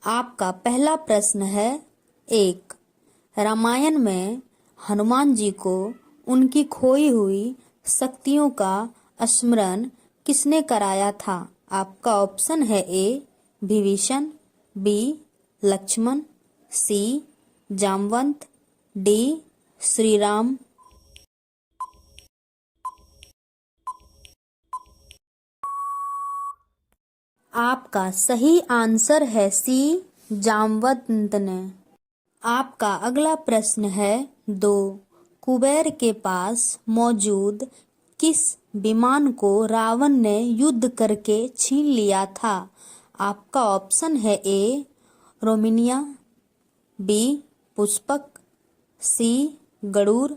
आपका पहला प्रश्न है 1। रामायण में हनुमान जी को उनकी खोई हुई शक्तियों का स्मरण किसने कराया था? आपका ऑप्शन है ए विभीषण, बी लक्ष्मण, सी जामवंत, डी श्री राम। आपका सही आंसर है सी जामवंत ने। आपका अगला प्रश्न है 2। कुबेर के पास मौजूद किस विमान को रावण ने युद्ध करके छीन लिया था? आपका ऑप्शन है ए रोमिनिया, बी पुष्पक, सी गरुड़,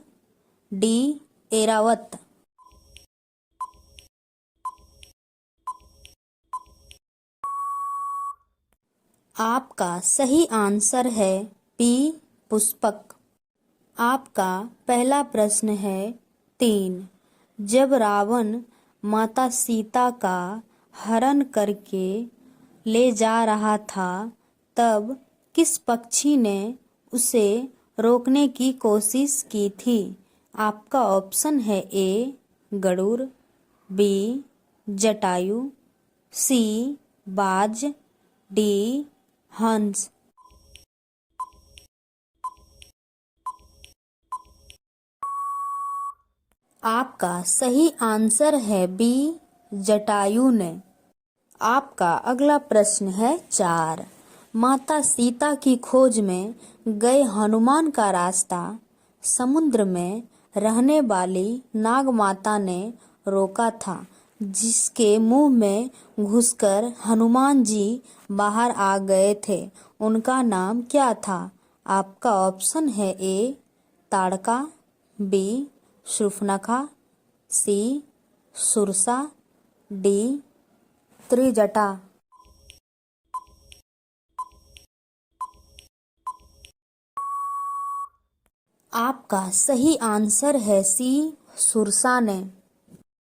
डी एरावत। आपका सही आंसर है बी पुष्पक। आपका पहला प्रश्न है 3। जब रावण माता सीता का हरण करके ले जा रहा था तब किस पक्षी ने उसे रोकने की कोशिश की थी? आपका ऑप्शन है ए गरुड़, बी जटायु, सी बाज, डी हंस। आपका सही आंसर है बी जटायु ने। आपका अगला प्रश्न है 4। माता सीता की खोज में गए हनुमान का रास्ता समुद्र में रहने वाली नाग माता ने रोका था, जिसके मुंह में घुसकर हनुमान जी बाहर आ गए थे। उनका नाम क्या था? आपका ऑप्शन है ए ताड़का, बी शूर्पणखा, सी सुरसा, डी त्रिजटा। आपका सही आंसर है सी सुरसा ने।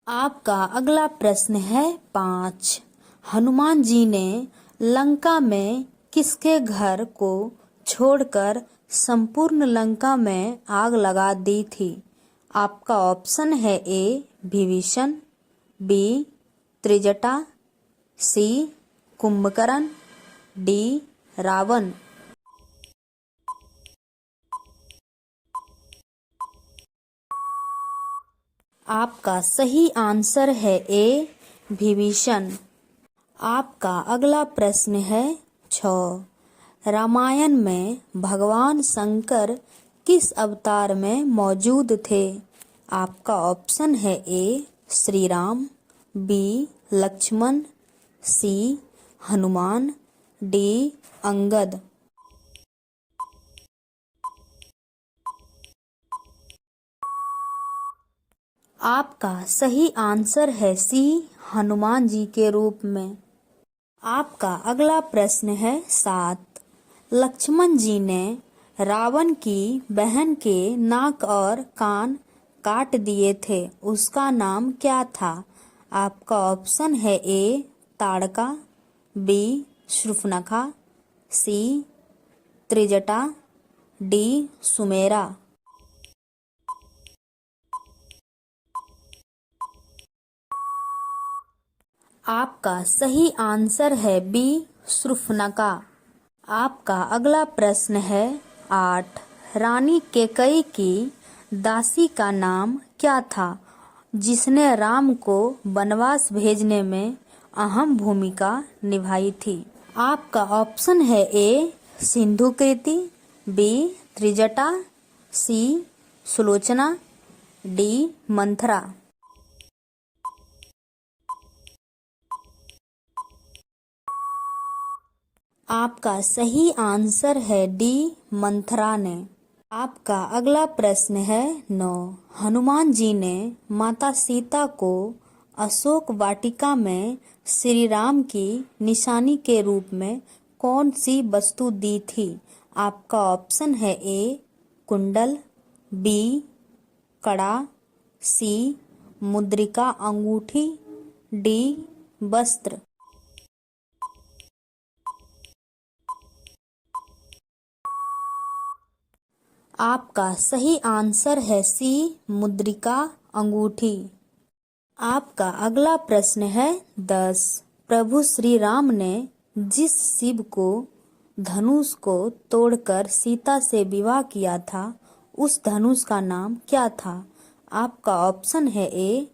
आपका अगला प्रश्न है 5। हनुमान जी ने लंका में किसके घर को छोड़कर संपूर्ण लंका में आग लगा दी थी? आपका ऑप्शन है ए विभीषण, बी त्रिजटा, सी कुंभकर्ण, डी रावण। आपका सही आंसर है ए विभीषण। आपका अगला प्रश्न है 6। रामायण में भगवान शंकर किस अवतार में मौजूद थे? आपका ऑप्शन है ए श्री राम, बी लक्ष्मण, सी हनुमान, डी अंगद। आपका सही आंसर है सी हनुमान जी के रूप में। आपका अगला प्रश्न है 7। लक्ष्मण जी ने रावण की बहन के नाक और कान काट दिए थे, उसका नाम क्या था? आपका ऑप्शन है ए ताड़का, बी शूर्पणखा, सी त्रिजटा, डी सुमेरा। आपका सही आंसर है बी शूर्पणखा। आपका अगला प्रश्न है 8। रानी कैकेयी की दासी का नाम क्या था, जिसने राम को वनवास भेजने में अहम भूमिका निभाई थी? आपका ऑप्शन है ए सिंधुकृति, बी त्रिजटा, सी सुलोचना, डी मंथरा। आपका सही आंसर है डी मंथरा ने। आपका अगला प्रश्न है 9। हनुमान जी ने माता सीता को अशोक वाटिका में श्री राम की निशानी के रूप में कौन सी वस्तु दी थी? आपका ऑप्शन है ए कुंडल, बी कड़ा, सी मुद्रिका अंगूठी, डी वस्त्र। आपका सही आंसर है सी, मुद्रिका अंगूठी। आपका अगला प्रश्न है 10। प्रभु श्री राम ने जिस शिव को धनुष को तोड़कर सीता से विवाह किया था, उस धनुष का नाम क्या था? आपका ऑप्शन है ए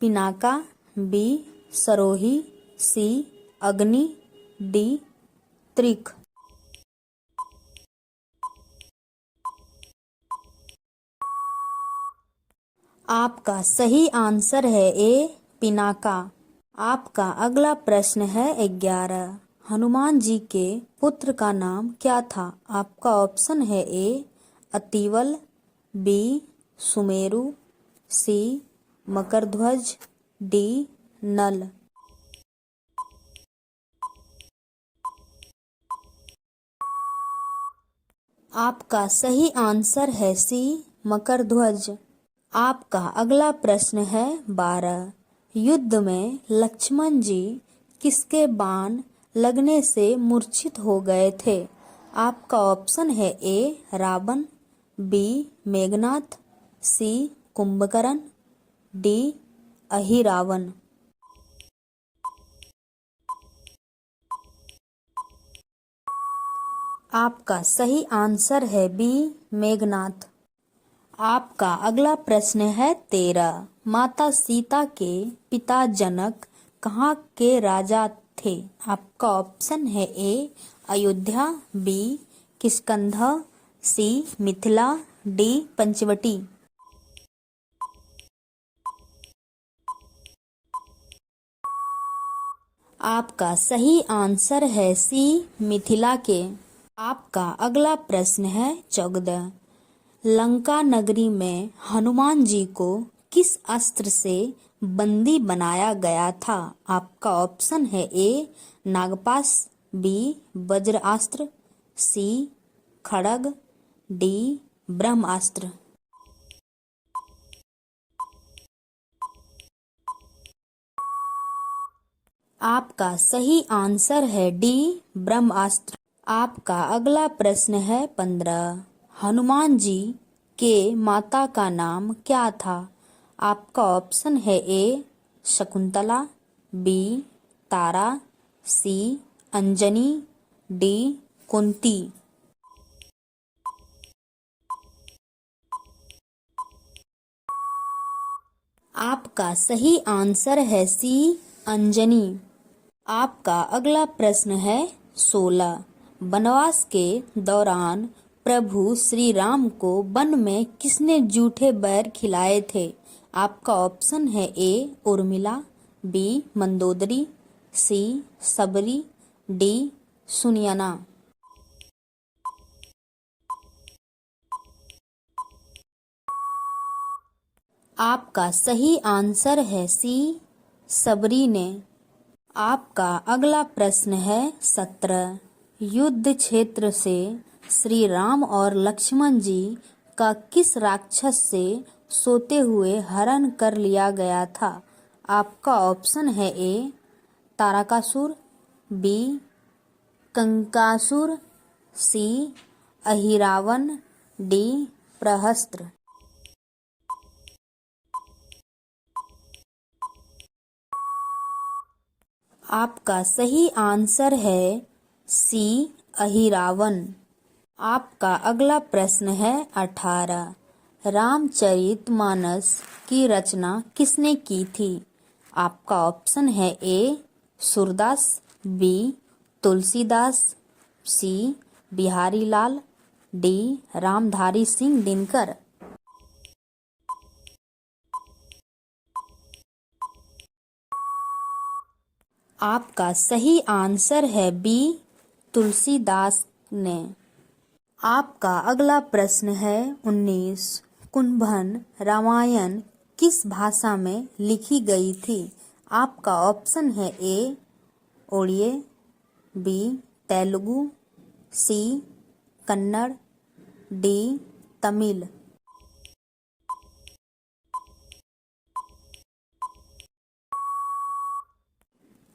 पिनाका, बी सरोही, सी अग्नि, डी त्रिक। आपका सही आंसर है ए पिनाका। आपका अगला प्रश्न है 11। हनुमान जी के पुत्र का नाम क्या था? आपका ऑप्शन है ए अतिवल, बी सुमेरु, सी मकरध्वज, डी नल। आपका सही आंसर है सी मकरध्वज। आपका अगला प्रश्न है 12। युद्ध में लक्ष्मण जी किसके बाण लगने से मूर्छित हो गए थे? आपका ऑप्शन है ए रावण, बी मेघनाथ, सी कुंभकर्ण, डी अहिरावण। आपका सही आंसर है बी मेघनाथ। आपका अगला प्रश्न है 13। माता सीता के पिता जनक कहाँ के राजा थे? आपका ऑप्शन है ए अयोध्या, बी किष्किंधा, सी मिथिला, डी पंचवटी। आपका सही आंसर है सी मिथिला के। आपका अगला प्रश्न है 14। लंका नगरी में हनुमान जी को किस अस्त्र से बंदी बनाया गया था? आपका ऑप्शन है ए नागपाश, बी वज्रास्त्र, सी खड्ग, डी ब्रह्मास्त्र। आपका सही आंसर है डी ब्रह्मास्त्र। आपका अगला प्रश्न है 15। हनुमान जी के माता का नाम क्या था? आपका ऑप्शन है ए शकुंतला, बी तारा, सी अंजनी, डी कुंती। आपका सही आंसर है सी अंजनी। आपका अगला प्रश्न है 16। वनवास के दौरान प्रभु श्री राम को वन में किसने जूठे बैर खिलाए थे? आपका ऑप्शन है ए उर्मिला, बी मंदोदरी, सी सबरी, डी सुनयना। आपका सही आंसर है सी सबरी ने। आपका अगला प्रश्न है 17। युद्ध क्षेत्र से श्री राम और लक्ष्मण जी का किस राक्षस से सोते हुए हरण कर लिया गया था? आपका ऑप्शन है ए तारकासुर, बी कंकासुर, सी अहिरावण, डी प्रहस्त्र। आपका सही आंसर है सी अहिरावण। आपका अगला प्रश्न है 18। रामचरितमानस की रचना किसने की थी? आपका ऑप्शन है ए सूरदास, बी तुलसीदास, सी बिहारी लाल, डी रामधारी सिंह दिनकर। आपका सही आंसर है बी तुलसीदास ने। आपका अगला प्रश्न है 19। कुंभन रामायण किस भाषा में लिखी गई थी? आपका ऑप्शन है ए ओडिया, बी तेलुगु, सी कन्नड़, डी तमिल।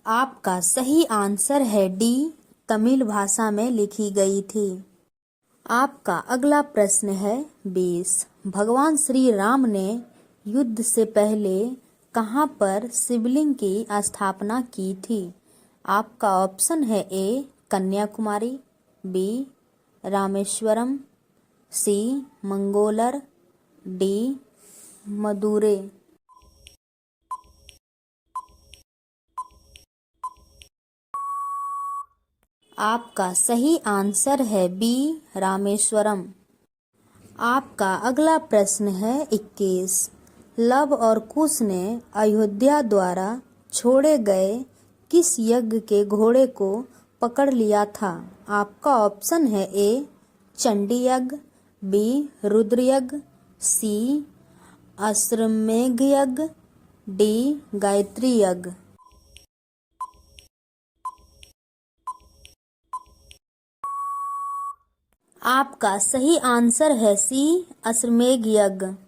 आपका सही आंसर है डी तमिल भाषा में लिखी गई थी। आपका अगला प्रश्न है 20। भगवान श्री राम ने युद्ध से पहले कहाँ पर शिवलिंग की स्थापना की थी? आपका ऑप्शन है ए कन्याकुमारी, बी रामेश्वरम, सी मंगोलर, डी मदुरै। आपका सही आंसर है बी रामेश्वरम। आपका अगला प्रश्न है 21। लव और कुश ने अयोध्या द्वारा छोड़े गए किस यज्ञ के घोड़े को पकड़ लिया था? आपका ऑप्शन है ए चंडी यज्ञ, बी रुद्र यज्ञ, सी अश्वमेध यज्ञ, डी गायत्री यज्ञ। आपका सही आंसर है सी अश्वमेध यज्ञ।